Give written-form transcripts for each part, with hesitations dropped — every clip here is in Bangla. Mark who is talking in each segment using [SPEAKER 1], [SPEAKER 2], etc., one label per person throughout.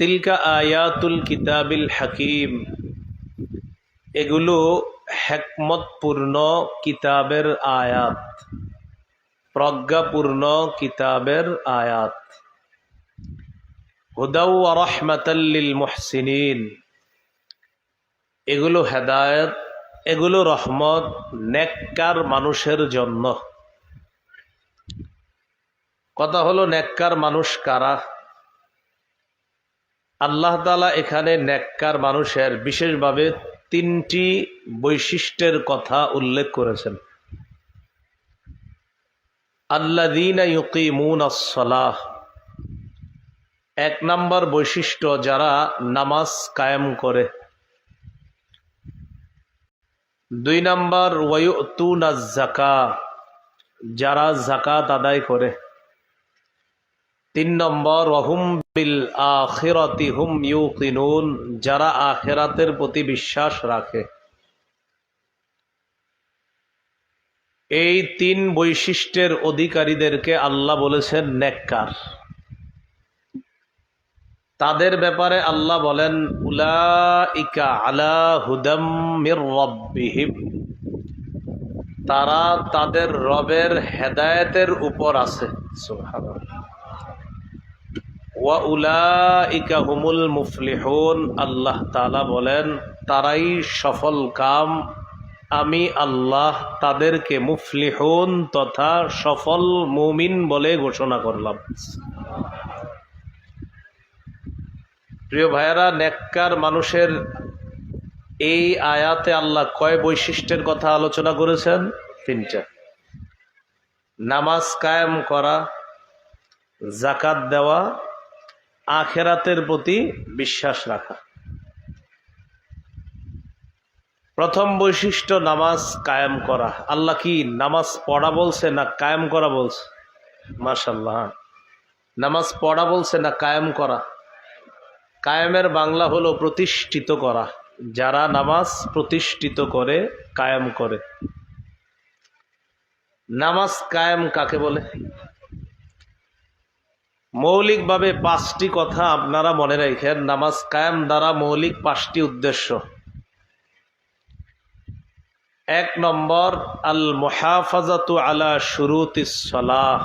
[SPEAKER 1] তিলকা আয়াতুল কিতাবিল হাকিম, এগুলো হিকমতপূর্ণ কিতাবের আয়াত, প্রজ্ঞাপূর্ণ কিতাবের আয়াত। হুদাও ওয়া রাহমাতাল লিল মুহসিনিন, এগুলো হেদায়েত, এগুলো রহমত নেককার মানুষের জন্য। কথা হলো নেককার মানুষ কারা? আল্লাহ তাআলা এখানে নেককার মানুষের বিশেষভাবে তিনটি বৈশিষ্ট্যের কথা উল্লেখ করেছেন। আল্লাযীনা ইউকিমুনাস সালাহ, এক নম্বর বৈশিষ্ট্য যারা নামাজ কায়েম করে। দুই নম্বর ওয়ায়ুতুনাজ যাকাত, যারা যাকাত আদায় করে। তিন নম্বর ওয়াহুম বিল আখিরাতি হুম ইউকিনুন, যারা আখিরাতের প্রতি বিশ্বাস রাখে। এই তিন বৈশিষ্ট্যের অধিকারীদেরকে আল্লাহ বলেছেন নেককার। তাদের ব্যাপারে আল্লাহ বলেন উলাইকা আলা হুদাম মির রাব্বিহিম, তারা তাদের রবের হেদায়েতের উপর আছে। সুবহানাল্লাহ। ওয়া উলাইকা হুমুল মুফলিহুন, আল্লাহ তাআলা বলেন তারাই সফল কাম, আমি আল্লাহ তাদেরকে মুফলিহুন তথা সফল মুমিন বলে ঘোষণা করলাম। প্রিয় ভাইয়েরা, নেককার মানুষের এই আয়াতে আল্লাহ কয় বৈশিষ্ট্যের কথা আলোচনা করেছেন? তিনটা। নামাজ কায়েম করা, যাকাত দেওয়া, আখিরাতের প্রতি বিশ্বাস রাখা। প্রথম বৈশিষ্ট্য নামাজ কায়েম করা। আল্লাহ কি নামাজ পড়া বলছে না কায়েম করা বলছে? মাশাআল্লাহ, নামাজ পড়া বলছে না কায়েম করা? কায়েমের বাংলা হলো প্রতিষ্ঠিত করা। যারা নামাজ প্রতিষ্ঠিত করে, কায়েম করে। নামাজ কায়েম কাকে বলে? মৌলিকভাবে পাঁচটি কথা আপনারা মনে রাখেন। নামাজ কায়েম দ্বারা মৌলিক পাঁচটি উদ্দেশ্য। এক নম্বর, আল মুহাফাজাতু আলা শুরুতিস সালাহ,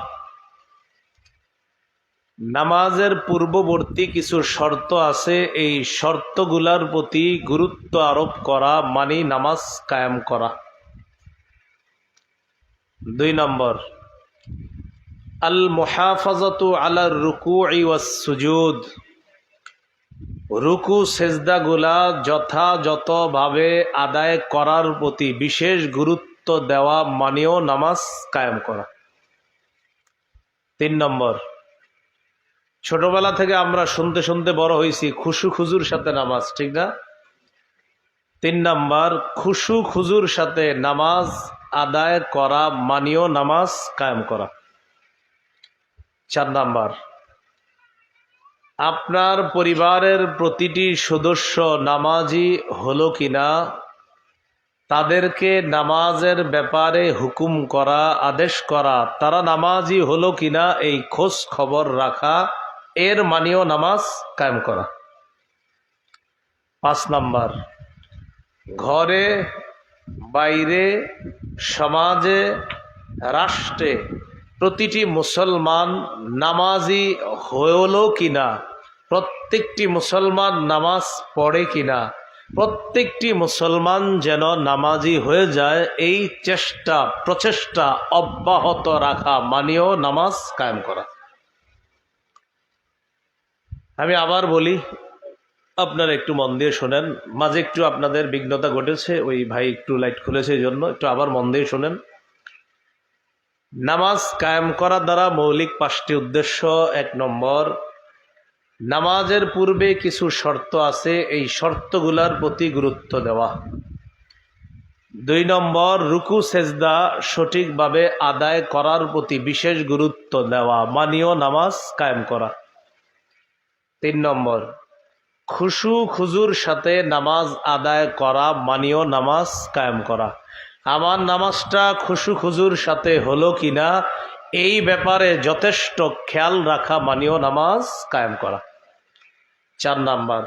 [SPEAKER 1] নামাজের পূর্ববর্তী কিছু শর্ত আছে, এই শর্তগুলার প্রতি গুরুত্ব আরোপ করা মানে নামাজ কায়েম করা। দুই নম্বর, আল মুহাফাজাতু আলা রুকুই ওয়াস সুজুদ, রুকু সেজদাগুলা যথাযথভাবে আদায় করার প্রতি বিশেষ গুরুত্ব দেওয়া মানেও নামাজ কায়েম করা। তিন নম্বর, ছোটবেলা থেকে আমরা শুনতে শুনতে বড় হয়েছি খুশু খুজুর সাথে নামাজ, ঠিক না? তিন নম্বর, খুশু খুজুর সাথে নামাজ আদায় করা মানেও নামাজ কায়েম করা। চার নম্বর, আপনার পরিবারের প্রতিটি সদস্য নামাজি হলো কিনা তাদেরকে নামাজের ব্যাপারে হুকুম করা, আদেশ করা, তারা নামাজি হলো কিনা এই খোঁজ খবর রাখা, এর মানেও নামাজ কায়েম করা। পাঁচ নম্বর, ঘরে বাইরে সমাজে রাষ্ট্রে প্রতিটি মুসলমান নামাজি হলো কিনা, প্রত্যেকটি মুসলমান নামাজ পড়ে কিনা, প্রত্যেকটি মুসলমান যেন নামাজি হয়ে যায় এই প্রচেষ্টা অব্যাহত রাখা মানেও নামাজ কায়েম করা। আমি আবার বলি, আপনারা একটু মন দিয়ে শোনেন। মাঝে একটু আপনাদের বিঘ্নতা ঘটেছে, ওই ভাই একটু লাইট খুলেছে, এই জন্য একটু আবার মন দিয়ে শোনেন। নামাজ কায়েম করার দ্বারা মৌলিক পাঁচটি উদ্দেশ্য। এক নম্বর, নামাজের পূর্বে কিছু শর্ত আছে, এই শর্তগুলার প্রতি গুরুত্ব দেওয়া। দুই নম্বর, রুকু সেজদা সঠিকভাবে আদায় করার প্রতি বিশেষ গুরুত্ব দেওয়া মানেও নামাজ কায়েম করা। তিন নম্বর, খুশু খুজুর সাথে নামাজ আদায় করা মানেও নামাজ কায়েম করা। আমার নামাজটা খুশু খুজুর সাথে হলো কিনা এই ব্যাপারে যথেষ্ট খেয়াল রাখা মানেও নামাজ কায়েম করা। 4 নাম্বার,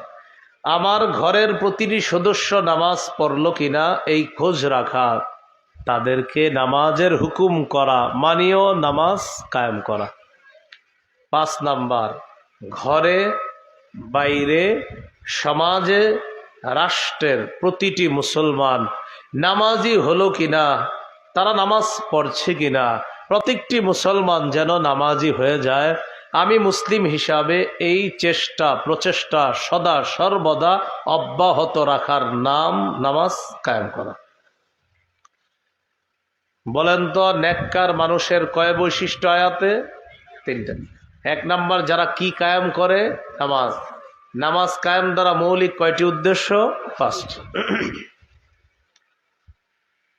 [SPEAKER 1] আমার ঘরের প্রতিটি সদস্য নামাজ পড়ল কিনা এই খোঁজ রাখা, তাদেরকে নামাজের হুকুম করা, মানিও নামাজ কায়েম করা। 5 নাম্বার, ঘরে বাইরে সমাজে রাষ্ট্রের প্রতিটি মুসলমান নামাজি হলো কিনা, তারা নামাজ পড়ছে কিনা, প্রত্যেকটি মুসলমান যেন নামাজি হয়ে যায়। আমি মুসলিম হিসাবে এই প্রচেষ্টা সদা সর্বদা অব্যাহত রাখার নাম নামাজ কায়েম করা। বলেন তো নেককার মানুষের কয় বৈশিষ্ট্য আয়াতে? 3টা। 1 নাম্বার, যারা কি কায়েম করে? নামাজ। নামাজ কায়েম দ্বারা মৌলিক কয়টি উদ্দেশ্য? 5টি।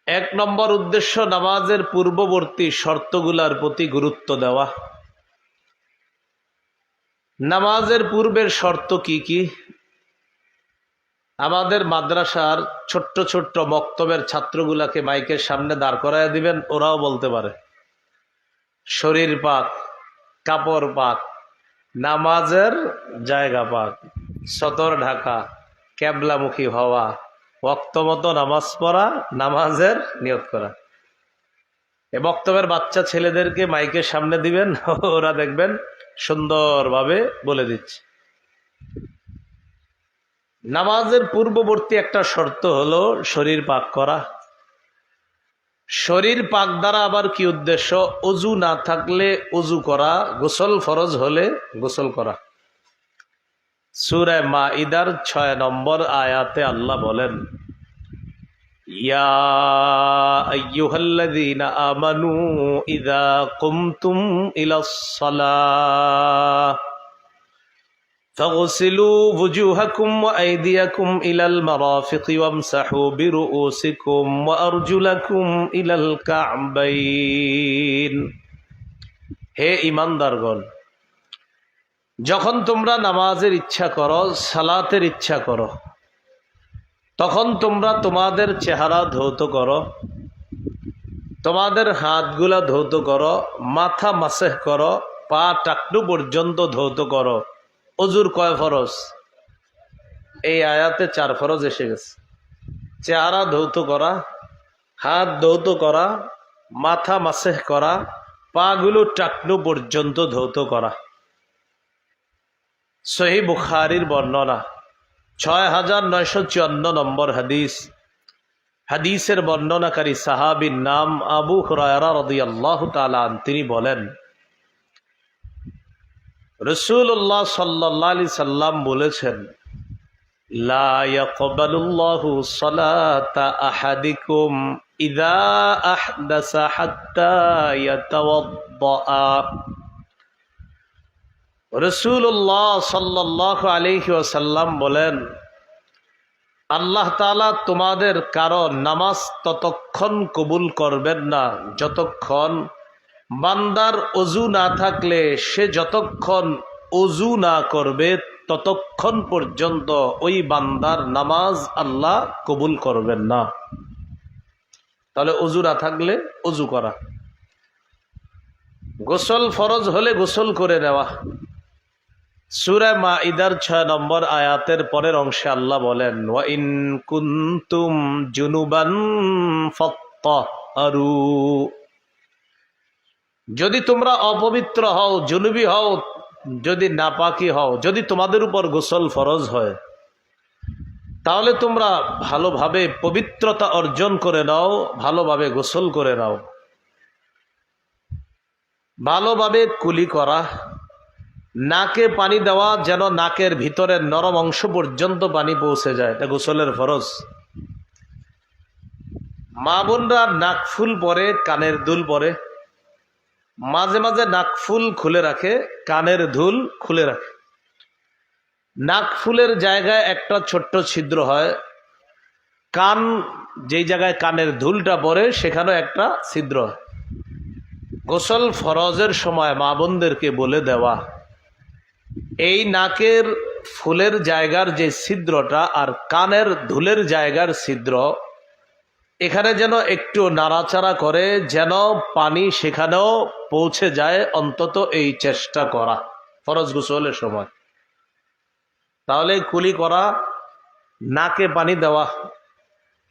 [SPEAKER 1] 1 নম্বর উদ্দেশ্য, নামাজের পূর্ববর্তী শর্তগুলার প্রতি গুরুত্ব দেওয়া। নামাজের পূর্বের শর্ত কি কি? আমাদের মাদ্রাসার ছোট্ট ছোট্ট মক্তবের ছাত্রগুলাকে মাইকের সামনে দাঁড় করায় দিবেন, ওরাও বলতে পারে। শরীর পাক, কাপড় পাক, নামাজের জায়গা পাক, সতর ঢাকা, কেবলামুখী হওয়া, ওয়াক্ত মতো নামাজ পড়া, নামাজের নিয়ত করা। এ বক্তব্যের বাচ্চা ছেলেদেরকে মাইকের সামনে দিবেন, ওরা দেখবেন সুন্দরভাবে বলে দিচ্ছে। নামাজের পূর্ববর্তী একটা শর্ত হলো শরীর পাক করা। শরীর পাক দ্বারা আবার কি উদ্দেশ্য? অজু না থাকলে অজু করা, গোসল ফরজ হলে গোসল করা। সূরা মাইদার 6 নম্বর আয়াতে আল্লাহ বলেন, ইয়া আইয়ুহাল্লাযীনা আমানু ইযা কুমতুম ইলাস সালাহ ফাগসিলু ওয়ুজুহাকুম ওয়া আইদিয়াকুম ইলাল মারাফিকি ওয়ামসাহু বিরুউসিকুম ওয়া আরজুলাকুম ইলাল কা'বাইন। হে ঈমানদারগণ, যখন তোমরা নামাজের ইচ্ছা করো, সালাতের ইচ্ছা করো, তখন তোমরা তোমাদের চেহারা ধৌত করো, তোমাদের হাতগুলা ধৌত করো, মাথা মাসেহ করো, পা টাকনু পর্যন্ত ধৌত করো। অজুর কয় ফরজ? এই আয়াতে 4 ফরজ এসে গেছে। চেহারা ধৌত করা, হাত ধৌত করা, মাথা মাসেহ করা, পাগুলো টাকনু পর্যন্ত ধৌত করা। সহিহ বুখারীর বর্ণনা, 6954 নম্বর হাদিস। হাদিসের বর্ণনাকারী সাহাবীর নাম আবু হুরায়রা রাদিয়াল্লাহু তাআলা আনহু। তিনি বলেন, রাসূলুল্লাহ সাল্লাল্লাহু আলাইহি সাল্লাম বলেছেন, লা ইয়াকবালুল্লাহু সালাতা আহাদিকুম ইযা আহদাসা হাত্তা ইয়াতাওয়াদ্দা। রাসূলুল্লাহ সাল্লাল্লাহু আলাইহি ওয়াসাল্লাম বলেন, আল্লাহ তাআলা তোমাদের কারো নামাজ ততক্ষণ কবুল করবেন না যতক্ষণ বান্দার অজু না থাকলে সে যতক্ষণ অজু না করবে ততক্ষণ পর্যন্ত ওই বান্দার নামাজ আল্লাহ কবুল করবেন না। তাহলে অজু না থাকলে অজু করা, গোসল ফরজ হলে গোসল করে নেওয়া। সূরা মাইদার 6 নম্বর আয়াতের পরের অংশে আল্লাহ বলেন, ওয়া ইন কুনতুম জুনুবান ফাত্তাহরু। যদি তোমরা অপবিত্র হও, জুনুবি হও, যদি নাপাকি হও, যদি তোমাদের উপর গোসল ফরজ হয়, তাহলে তোমরা ভালোভাবে পবিত্রতা অর্জন করে নাও, ভালোভাবে গোসল করে নাও। ভালোভাবে কুলি করা, নাকে পানি দেওয়া যেন নাকের ভিতরের নরম অংশ পর্যন্ত পানি পৌঁছে যায়, এটা গোসলের ফরজ। মা বোনরা নাক ফুল পরে, কানের দুল পরে, মাঝে মাঝে নাক ফুল খুলে রাখে, কানের দুল খুলে রাখে। নাক ফুলের জায়গায় একটা ছোট্ট ছিদ্র হয়, কান যেই জায়গায় কানের দুলটা পরে সেখানেও একটা ছিদ্র হয়। গোসল ফরজের সময় মা বোনদেরকে বলে দেওয়া, এই নাকের ফুলের জায়গার যে ছিদ্রটা আর কানের ধুলের জায়গার ছিদ্র, এখানে যেন একটু নাড়াচাড়া করে, যেন পানি সেখানেও পৌঁছে যায়, অন্তত এই চেষ্টা করা ফরজ গোসলের সময়। তাহলে কুলি করা, নাকে পানি দেওয়া,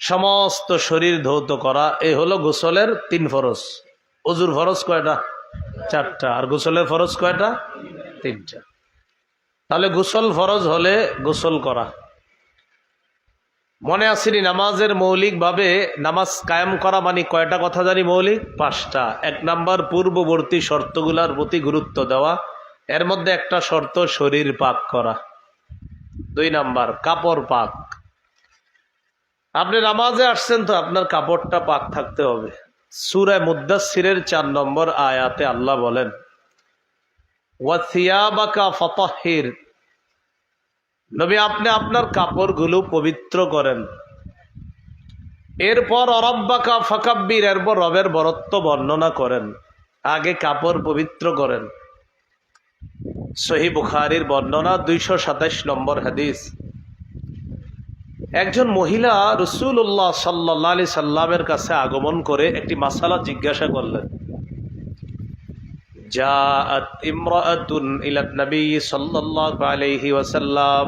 [SPEAKER 1] সমস্ত শরীর ধৌত করা, এই হলো গোসলের 3 ফরজ। ওযুর ফরজ কয়টা? 4টা। আর গোসলের ফরজ কয়টা? 3টা। তাহলে গোসল ফরজ হলে গোসল করা। মনে আসেনি নামাজের মৌলিক ভাবে নামাজ কায়েম করা মানে কয়টা কথা জানি? মৌলিক 5টা। 1 নাম্বার পূর্ববর্তী শর্তগুলার প্রতি গুরুত্ব দেওয়া, এর মধ্যে একটা শর্ত শরীর পাক করা। 2 নাম্বার কাপড় পাক। আপনি নামাজে আসছেন তো আপনার কাপড়টা পাক থাকতে হবে। সূরা মুদ্দাসসিরের 4 নম্বর আয়াতে আল্লাহ বলেন, ওয়াসিয়াবাকা ফাতাহহির, নবী আপনি আপনার কাপড়গুলো পবিত্র করেন। এরপর অরব্বাকা ফাকাব্বির, এরপর রবের বরত্ব বর্ণনা করেন। আগে কাপড় পবিত্র করেন। সহিহ বুখারীর বর্ণনা 227 নম্বর হাদিস। একজন মহিলা রাসূলুল্লাহ সাল্লাল্লাহু আলাইহি সাল্লামের কাছে আগমন করে একটি মাসালা জিজ্ঞাসা করলেন। জাআত ইমরাআতুন ইলা নবী সাল্লাল্লাহু আলাইহি ওয়াসাল্লাম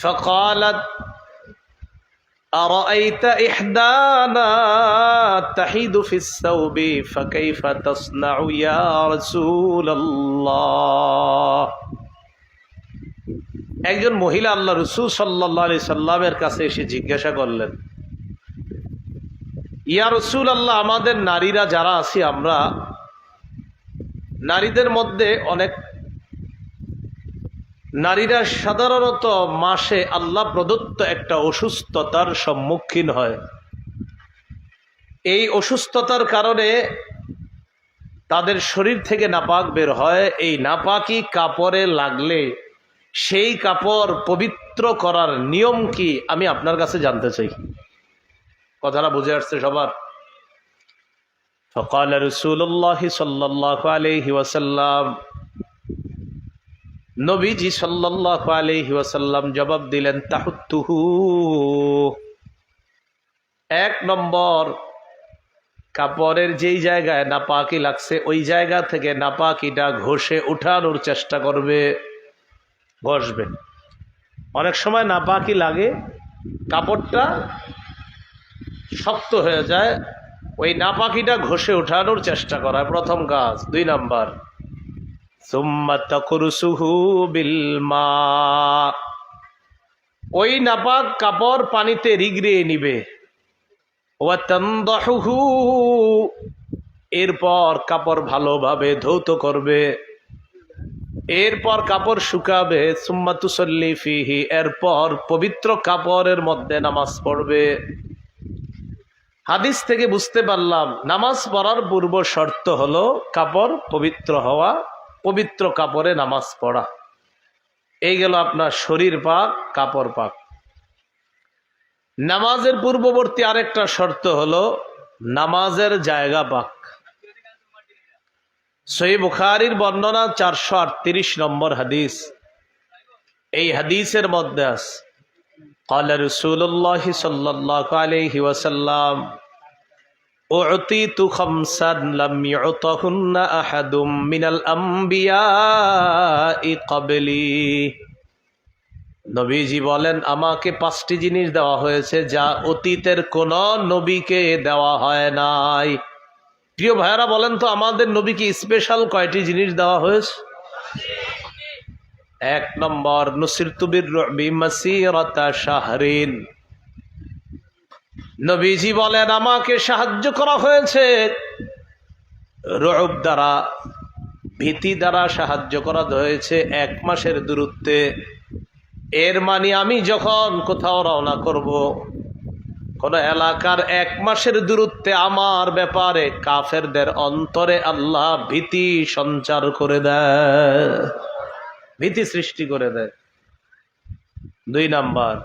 [SPEAKER 1] ফাকালাত أرأيت إحدانا تحيد في الثوب فكيف تصنع يا رسول الله। একজন মহিলা আল্লাহ রাসূল সাল্লাল্লাহু আলাইহি সাল্লামের কাছে এসে জিজ্ঞাসা করলেন, ইয়া রাসূলুল্লাহ, আমাদের নারীরা যারা আছি, আমরা নারীদের মধ্যে অনেক নারীরা সাধারণত মাসে আল্লাহ প্রদত্ত একটা অসুস্থতার সম্মুখীন হয়। এই অসুস্থতার কারণে তাদের শরীর থেকে নাপাক বের হয়। এই নাপাকি কাপড়ে লাগলে সেই কাপড় পবিত্র করার নিয়ম কি আমি আপনার কাছে জানতে চাই। কথাটা বুঝে আসছে সবার? ফাকাল রাসূলুল্লাহ সাল্লাল্লাহু আলাইহি ওয়াসাল্লাম, নবীজি সাল্লাল্লাহু আলাইহি ওয়াসাল্লাম জবাব দিলেন, তাহুত্তুহু, 1 নম্বর কাপড়ের যেই জায়গায় নাপাকি লাগছে ওই জায়গা থেকে নাপাকিটা ঘষে উঠানোর চেষ্টা করবে, ঘষবে। অনেক সময় নাপাকি লাগে, কাপড়টা শক্ত হয়ে যায়, ওই নাপাকিটা ঘষে উঠানোর চেষ্টা করা প্রথম কাজ। 2 নাম্বার সুম্মা তাকুরসুহু বিল মা, ওই নাপাক কাপড় পানিতে রিগড়িয়ে নিবে। ওয়া তানদাহুহু, এরপর কাপড় ভালোভাবে ধৌত করবে। এরপর কাপড় শুকাবে। সুম্মা তুসাল্লি ফিহি, এরপর পবিত্র কাপড়ের মধ্যে নামাজ পড়বে। হাদিস থেকে বুঝতে পারলাম নামাজ পড়ার পূর্ব শর্ত হলো কাপড় পবিত্র হওয়া, পবিত্র কাপড়ে নামাজ পড়া। এই গেল আপনার শরীর পাক, কাপড় পাক। নামাজের পূর্ববর্তী আরেকটা শর্ত হলো নামাজের জায়গা পাক। সহিহ বুখারীর বর্ণনা 438 নম্বর হাদিস। এই হাদিসের মধ্যে আছে, قال رسول الله صلى الله عليه وسلم أعطيت خمسا لم يعطهن أحد من الأنبياء قبلي। নবীজি বলেন, আমাকে 5টি জিনিস দেওয়া হয়েছে যা অতীতের কোন নবীকে দেওয়া হয় নাই। প্রিয় ভাইরা বলেন তো, আমাদের নবীকে স্পেশাল কয়টি জিনিস দেওয়া হয়েছে? 1 নম্বর নুসিরতু বির-রু'বি মাসিরাতা শাহরিন, নবীজি বলেন আমাকে সাহায্য করা হয়েছে রু'ব দ্বারা, ভীতি দ্বারা সাহায্য করা হয়েছে 1 মাসের দূরত্বে। এর মানে আমি যখন কোথাও রওনা করব, কোন এলাকার 1 মাসের দূরত্বে আমার ব্যাপারে কাফেরদের অন্তরে আল্লাহ ভীতি সঞ্চার করে দেয়, ভীতি সৃষ্টি করে দেয়। 2 নাম্বার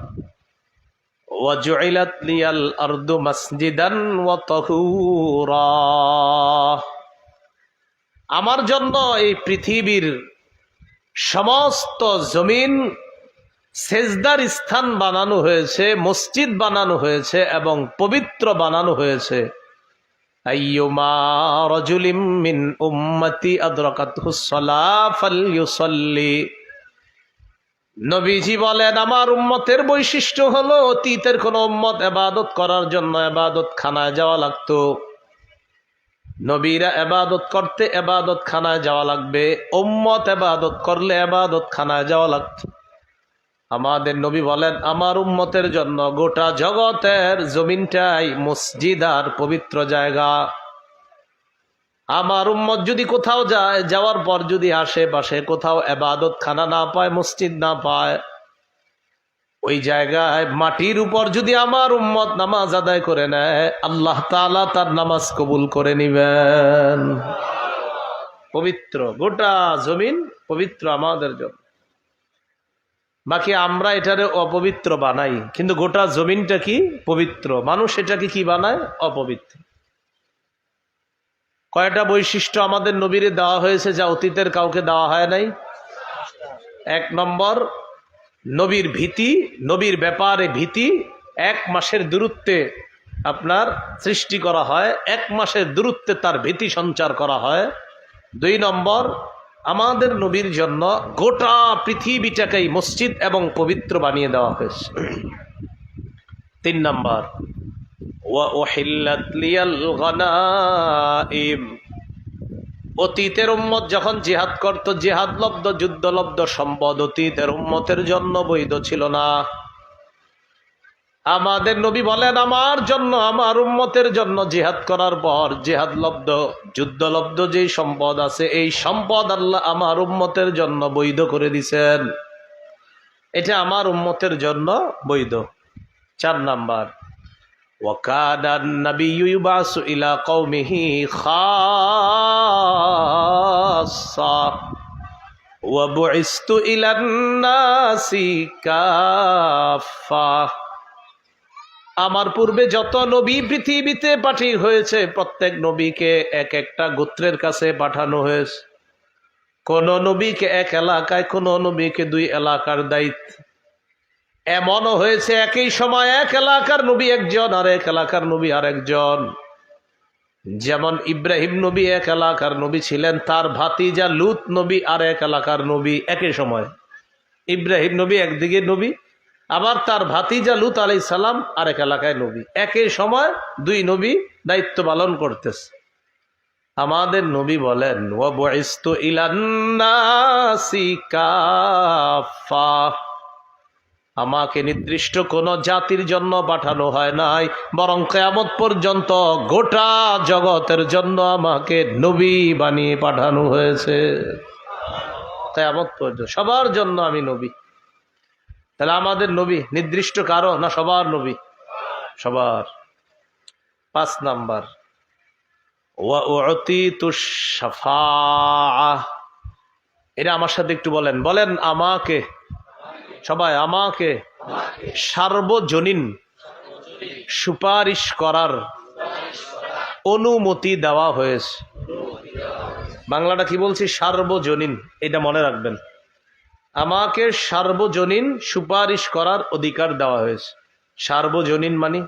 [SPEAKER 1] ওয়াজুইলাত লিয়াল আরদু মাসজিদান ওয়া তাহুরা, আমার জন্য এই পৃথিবীর সমস্ত জমিন সেজদার স্থান বানানো হয়েছে, মসজিদ বানানো হয়েছে এবং পবিত্র বানানো হয়েছে। আইয়ুমা রাজুলিম মিন উম্মতি আদরাকাতহুস সালাহ ফালইউসাল্লি, নবীজি বলেন আমার উম্মতের বৈশিষ্ট্য হলো অতীতের কোন উম্মত ইবাদত করার জন্য ইবাদত খানায় যাওয়া লাগতো, নবীরা ইবাদত করতে ইবাদত খানায় যাওয়া লাগবে, উম্মত ইবাদত করলে ইবাদত খানায় যাওয়া লাগতো। আমাদের নবী বলেন আমার উম্মতের জন্য গোটা জগতের জমিনটাই মসজিদ আর পবিত্র জায়গা। আমার উম্মত যদি কোথাও যায়, যাওয়ার পর যদি আশেপাশে কোথাও ইবাদত খানা না পায়, মসজিদ না পায়, ওই জায়গায় মাটির উপর যদি আমার উম্মত নামাজ আদায় করে নেয়, আল্লাহ তাআলা তার নামাজ কবুল করে নিবেন। পবিত্র, গোটা জমিন পবিত্র আমাদের জন্য। বাকি আমরা এটারে অপবিত্র বানাই, কিন্তু গোটা জমিনটা কি পবিত্র, মানুষ এটাকে কি বানায় অপবিত্র। কয়টা বৈশিষ্ট্য আমাদের নবীরে দেওয়া হয়েছে যা অতীতের কাউকে দেওয়া হয় নাই? 1 নম্বর, নবীর ভীতি, নবীর ব্যাপারে ভীতি 1 মাসের দূরত্বে আপনার সৃষ্টি করা হয়, 1 মাসের দূরত্বে তার ভীতি সঞ্চার করা হয়। 2 নম্বর, আমাদের নবীর জন্য গোটা পৃথিবীটাকেই মসজিদ এবং পবিত্র বানিয়ে দেওয়া হয়েছে। 3 নম্বর, ওয়া উহিল্লাত লিয়াল গনাইম, অতীতের উম্মত যখন জিহাদ করত, জিহাদ লব্ধ যুদ্ধলব্ধ সম্পদ অতীতের উম্মতের জন্য বৈধ ছিল না। আমাদের নবী বলেন আমার জন্য, আমার উম্মতের জন্য জিহাদ করার পর জিহাদ লব্ধ যুদ্ধলব্ধ যেই সম্পদ আছে, এই সম্পদ আল্লাহ আমার উম্মতের জন্য বৈধ করে দিছেন, এটা আমার উম্মতের জন্য বৈধ। 4 নাম্বার, وَكَانَ النَّبِيُّ يُبْعَثُ إِلَى قَوْمِهِ خَاصَّةً وَبُعِثْتُ إِلَى النَّاسِ كَافَّةً। আমার পূর্বে যত নবী পৃথিবীতে পাঠিয়ে হয়েছে, প্রত্যেক নবীকে এক একটা গোত্রের কাছে পাঠানো হয়েছে। কোন নবীকে 1 এলাকায়, কোন নবীকে 2 এলাকার দায়িত্ব। এমনও হয়েছে একই সময় 1 এলাকার নবী একজন আর 1 এলাকার নবী আরেকজন। যেমন ইব্রাহিম নবী 1 এলাকার নবী ছিলেন, তার ভাতিজা লূত নবী আর 1 এলাকার নবী। একই সময় ইব্রাহিম নবী একদিকে নবী, আবার তার ভাতিজা লূত আলাইহিস সালাম আরেক এলাকায় নবী। একই সময় 2 নবী দায়িত্ব পালন করতেছে। আমাদের নবী বলেন ওয়া বুইস্তু ইলান নাসি কাফা, আমাকে নির্দিষ্ট কোন জাতির জন্য পাঠানো হয় নাই, বরং কিয়ামত পর্যন্ত গোটা জগতের জন্য আমাকে নবী বানিয়ে পাঠানো হয়েছে। কিয়ামত পর্যন্ত সবার জন্য আমি নবী। তাহলে আমাদের নবী নির্দিষ্ট কারো না, সবার নবী? সবার। 5 নাম্বার, ওয়া উতিতুশ শাফাআহ, এটা আমার সাথে একটু বলেন, বলেন আমাকে, সবাই আমাকে সার্বজনীন সুপারিশ করার অনুমতি দেওয়া হয়েছে। বাংলাটা কি বলছি? সার্বজনীন, এটা মনে রাখবেন। আমাকে সার্বজনীন সুপারিশ করার অধিকার দেওয়া হয়েছে। সার্বজনীন মানে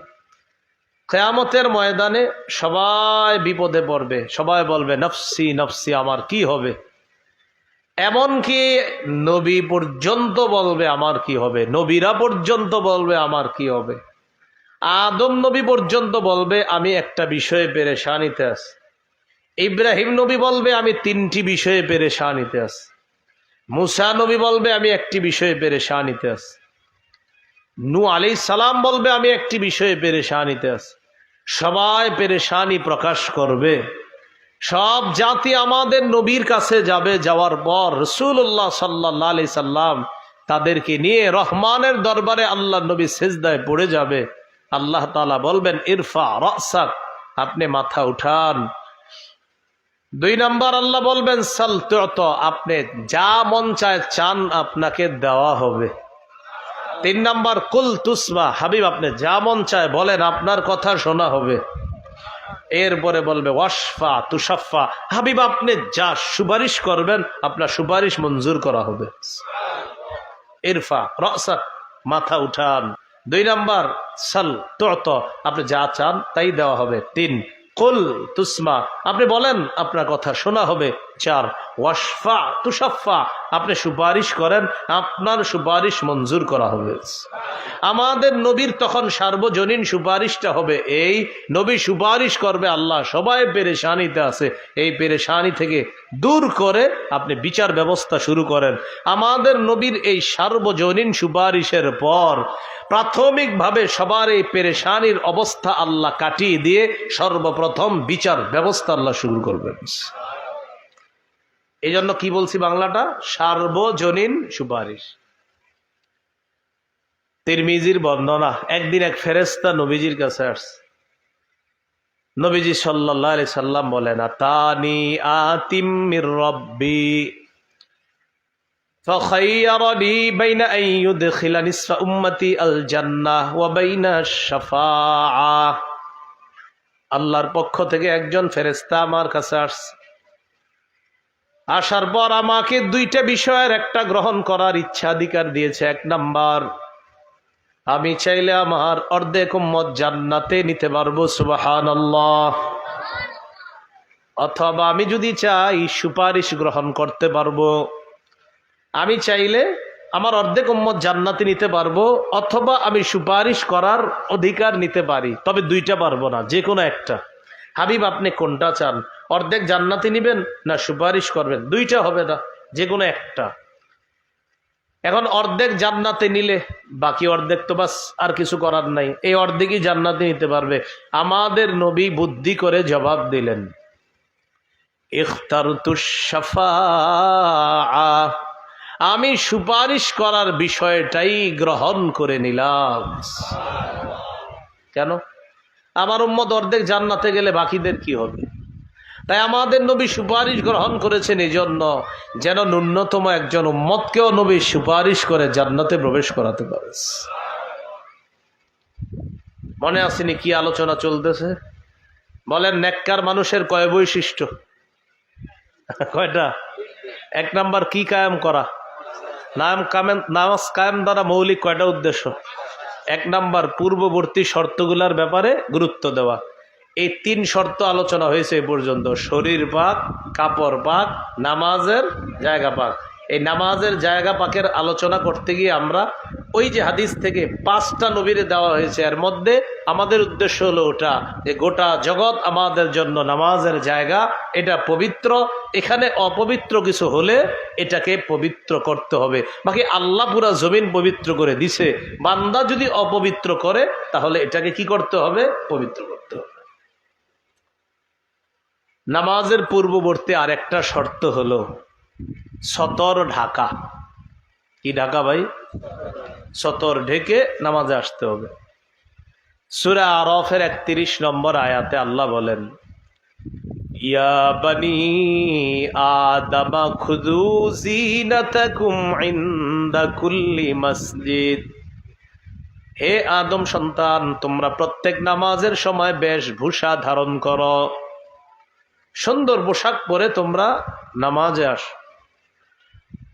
[SPEAKER 1] কিয়ামতের ময়দানে সবাই বিপদে পড়বে, সবাই বলবে নফসি নফসি, আমার কি হবে। এমনকি নবী পর্যন্ত বলবে আমার কি হবে, নবীরা পর্যন্ত বলবে আমার কি হবে। আদম নবী পর্যন্ত বলবে আমি একটা বিষয়ে পেরেশানিতে আছি। ইব্রাহিম নবী বলবে আমি 3টি বিষয়ে পেরেশানিতে আছি। মুসা নবী বলবে আমি একটি বিষয়ে পেরেশানিতে আছি। নূহ আলাইহিস সালাম বলবে আমি একটি বিষয়ে পেরেশানিতে আছি। সবাই পেরেশানি প্রকাশ করবে। সব জাতি আমাদের নবীর কাছে যাবে, যাওয়ার পর রাসূলুল্লাহ সাল্লাল্লাহু আলাইহি সাল্লাম তাদেরকে নিয়ে রহমানের দরবারে আল্লাহ নবী সিজদায় পড়ে যাবে। আল্লাহ তাআলা বলবেন ইরফা রাসাক, আপনি মাথা উঠান। 2 নাম্বার, আল্লাহ বলবেন সাল তু'তা, আপনি যা মন চায় চান আপনাকে দেওয়া হবে। 3 নাম্বার, কুল তুসমা, হাবিব আপনি যা মন চায় বলেন, আপনার কথা শোনা হবে। এরপরে বলবে ওয়াশফা তুশাফা, হাবিব আপনি যা সুপারিশ করবেন আপনার সুপারিশ মঞ্জুর করা হবে। ইরফা রাসাক, মাথা উঠান। 2 নাম্বার সাল তু'তা, আপনি যা চান তাই দেওয়া হবে। 3 কুল তুসমা, আপনি বলেন আপনার কথা শোনা হবে। 4 ওয়াশফা তুশাফা, আপনি সুপারিশ করেন, আপনার সুপারিশ মঞ্জুর করা হবে। আমাদের নবীর তখন সার্বজনীন সুপারিশটা হবে এই, নবী সুপারিশ করবে, আল্লাহ সবাই পেরেশানিতে আছে, এই পেরেশানি থেকে দূর করে আপনি বিচার ব্যবস্থা শুরু করেন। আমাদের নবীর এই সার্বজনীন সুপারিশের পর প্রাথমিকভাবে সবার এই পেরেশানির অবস্থা আল্লাহ কাটিয়ে দিয়ে সর্বপ্রথম বিচার ব্যবস্থা আল্লাহ শুরু করবেন। এই জন্য কি বলছি বাংলাটা, সার্বজনীন সুপারিশ। তিরমিজির বর্ণনা, একদিন এক ফেরেশতা নবীজির কাছে আসছে। নবীজি সাল্লাল্লাহু আলাইহি সাল্লাম বলেন, আতানি আতিম মির রাব্বি فخيرني بين أن يدخل نصف أمتي الجنة وبين الشفاعة। আল্লাহর পক্ষ থেকে একজন ফেরেশতা আমার কাছে আসছে। আসার পর আমাকে দুইটা বিষয়ের একটা গ্রহণ করার ইচ্ছাধিকার দিয়েছে। এক নাম্বার, আমি চাইলে আমার অর্ধেক উম্মত জান্নাতে নিতে পারবো, সুবহানাল্লাহ। অথবা আমি যদি চাই সুপারিশ গ্রহণ করতে পারবো। আমি চাইলে আমার অর্ধেক উম্মত জান্নাতে নিতে পারবো, অথবা আমি সুপারিশ করার অধিকার নিতে পারি, তবে দুইটা পারবো না, যে কোনো একটা। হাবিব আপনি কোনটা চান, অর্ধেক জান্নাতে নিবেন না সুপারিশ করবেন? দুইটা হবে না, যে কোনো একটা। এখন অর্ধেক জান্নাতে নিলে বাকি অর্ধেক তো বাস আর কিছু করার নাই, এই অর্ধেকই জান্নাতে নিতে পারবে। আমাদের নবী বুদ্ধি করে জবাব দিলেন, ইখতারতুশ শাফাআ, আমি সুপারিশ করার বিষয়টাই গ্রহণ করে নিলাম। কেন? আমার উম্মত অর্ধেক জান্নাতে গেলে বাকিদের কি হবে? তাই আমাদের নবী সুপারিশ গ্রহণ করেছেন এই জন্য যেন ন্যূনতম একজন উম্মতকেও নবী সুপারিশ করে জান্নাতে প্রবেশ করাতে পারে। মনে আসেনি কি আলোচনা চলতেছে? বলেন, নেককার মানুষের কয় বৈশিষ্ট্য? কয়টা? এক নাম্বার, কি কায়েম করা? নামাজ কায়েম দ্বারা মৌলিক কয়টা উদ্দেশ্য? এক নাম্বার, পূর্ববর্তী শর্তগুলার ব্যাপারে গুরুত্ব দেওয়া। এই 3 শর্ত আলোচনা হয়েছে এ পর্যন্ত। শরীর পাক, কাপড় পাক, নামাজের জায়গা পাক। এই নামাজের জায়গা পাকের আলোচনা করতে গিয়ে আমরা ওই যে হাদিস থেকে 5টা নবীরে দেওয়া হয়েছে, এর মধ্যে আমাদের উদ্দেশ্য হলো ওটা যে গোটা জগৎ আমাদের জন্য নামাজের জায়গা, এটা পবিত্র। এখানে অপবিত্র কিছু হলে এটাকে পবিত্র করতে হবে। বাকি আল্লাহ পুরা জমিন পবিত্র করে দিছে, বান্দা যদি অপবিত্র করে তাহলে এটাকে কি করতে হবে? পবিত্র করতে হবে। নামাজের পূর্ববর্তী আরেকটা শর্ত হলো সতর ঢাকা। কি ঢাকা ভাই? সতর ঢেকে নামাজে আসতে হবে। সূরা আরাফের 31 নম্বর আয়াতে আল্লাহ বলেন, ইয়া বানি আদম খুযু যিনাতাকুম ইনদা কুল্লি মসজিদ। হে আদম সন্তান, তোমরা প্রত্যেক নামাজের সময় বেশভূষা ধারণ করো, সুন্দর পোশাক পরে তোমরা নামাজে আসো।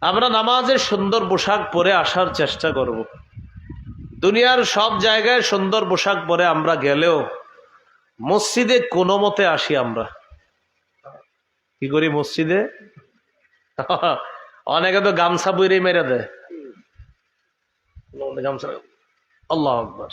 [SPEAKER 1] আমরা নামাজে সুন্দর পোশাক পরে আসার চেষ্টা করব। দুনিয়ার সব জায়গায় সুন্দর পোশাক পরে আমরা গেলেও মসজিদে কোনো মতে আসি। আমরা কি করি মসজিদে? অনেকে তো গামছা বইরে মেরে দেয়, গামছা। আল্লাহু আকবার।